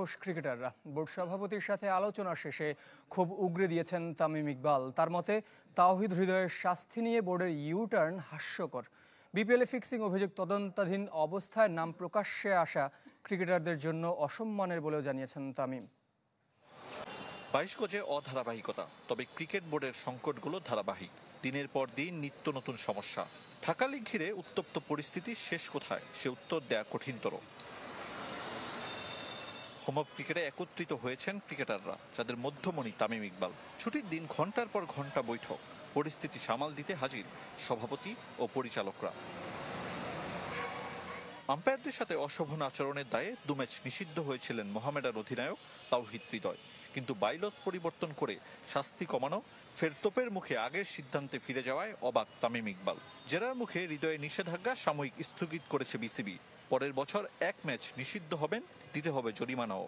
নাখোশ ক্রিকেটাররা। বোর্ড সভাপতির সাথে আলোচনা শেষে খুব উগরে দিয়েছেন তামিম ইকবাল। তার মতে তাওহিদ হৃদয়ের শাস্তি নিয়ে বোর্ডের ইউটার্ন হাস্যকর। বিপিএলে ফিক্সিং অভিযোগ তদন্তাধীন অবস্থায় নাম প্রকাশ্যে আসা ক্রিকেটারদের জন্য অসম্মানের বলেও জানিয়েছেন তামিম। 22 গজে অধারাবাহিকতা, তবে ক্রিকেট বোর্ডের সংকটগুলো ধারাবাহিক। দিনের পর দিন নিত্য নতুন সমস্যা। ঢাকা লিগ ঘিরে উত্তপ্ত পরিস্থিতি শেষ কোথায়, সে উত্তর দেয়া কঠিনতর। হোম অফ ক্রিকেটে একত্রিত হয়েছেন ক্রিকেটাররা, যাদের মধ্যমণি তামিম ইকবাল। ছুটির দিন ঘন্টার পর ঘন্টা বৈঠক, পরিস্থিতি সামাল দিতে হাজির সভাপতি ও পরিচালকরা। আম্পায়ারদের সাথে অশোভন আচরণের দায়ে 2 ম্যাচ নিষিদ্ধ হয়েছিলেন মোহামেডান অধিনায়ক তাওহিদ হৃদয়। কিন্তু বাইলস পরিবর্তন করে শাস্তি কমানো, ফের তোপের মুখে আগের সিদ্ধান্তে ফিরে যাওয়ায় অবাক তামিম ইকবাল। জেরার মুখে হৃদয়ের নিষেধাজ্ঞা সাময়িক স্থগিত করেছে বিসিবি। পরের বছর 1 ম্যাচ নিষিদ্ধ হবেন, দিতে হবে জরিমানাও।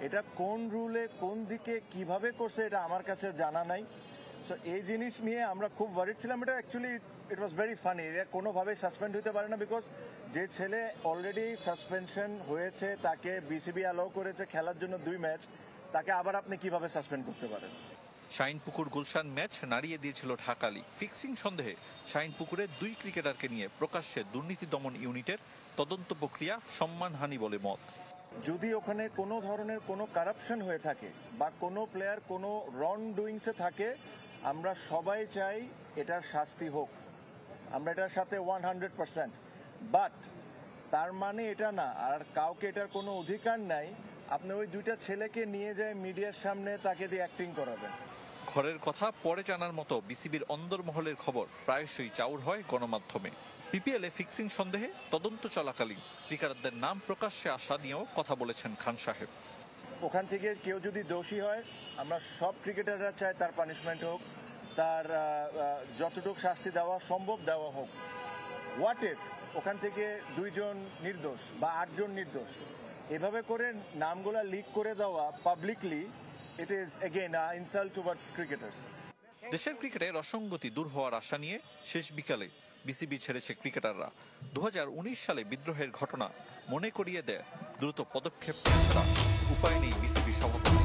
এটা কোন রুলে কোন দিকে কিভাবে করছে এটা আমার কাছে জানা নাই। সো এই জিনিস নিয়ে আমরা খুব ওয়ারিড ছিলাম। এটা actually it was very funny. এটা কোনোভাবেই সাসপেন্ড হতে পারে না, বিকজ যে ছেলে অলরেডি সাসপেনশন হয়েছে, তাকে বিসিবি অ্যালাউ করেছে খেলার জন্য 2 ম্যাচ, তাকে আবার আপনি কিভাবে সাসপেন্ড করতে পারেন? শাহিনপুকুর গুলশান ম্যাচ নাড়িয়ে দিয়েছিল ঢাকা লিগ। ফিক্সিং সন্দেহে শাহিনপুকুরে 2 ক্রিকেটারকে নিয়ে প্রকাশ্যে দুর্নীতি দমন ইউনিটের তদন্ত প্রক্রিয়া সম্মানহানি বলে মত। যদি ওখানে কোনো ধরনের কোনো কারাপশন হয়ে থাকে বা কোনো প্লেয়ার কোনো রং ডুইংসে থাকে, আমরা সবাই চাই এটার শাস্তি হোক, আমরা এটার সাথে 100%। বাট তার মানে এটা না আর কাউকে এটার কোনো অধিকার নাই আপনি ওই 2টা ছেলেকে নিয়ে যায় মিডিয়ার সামনে তাকে দিয়ে অ্যাক্টিং করাবেন। ঘরের কথা পরে জানার মতো বিসিবির অন্দরমহলের খবর প্রায়শই চাউর হয় গণমাধ্যমে। বিপিএলে ফিক্সিং সন্দেহে তদন্ত চলাকালীন ক্রিকেটারদের নাম প্রকাশ্যে আসা নিয়েও কথা বলেছেন খান সাহেব। ওখান থেকে কেউ যদি দোষী হয়, আমরা সব ক্রিকেটাররা চাই তার পানিশমেন্ট হোক, তার যতটুকু শাস্তি দেওয়া সম্ভব দেওয়া হোক। হোয়াট ইফ ওখান থেকে 2 জন নির্দোষ বা 8 জন নির্দোষ, এভাবে করে নামগুলা লিক করে দেওয়া publicly, it is again insult towards cricketers. দেশের ক্রিকেটের অসঙ্গতি দূর হওয়ার আশা নিয়ে শেষ বিকালে বিসিবি ছেড়েছে ক্রিকেটাররা। 2019 সালে বিদ্রোহের ঘটনা মনে করিয়ে দেয় দ্রুত পদক্ষেপ ছাড়া উপায় নেই বিসিবি সভাপতি।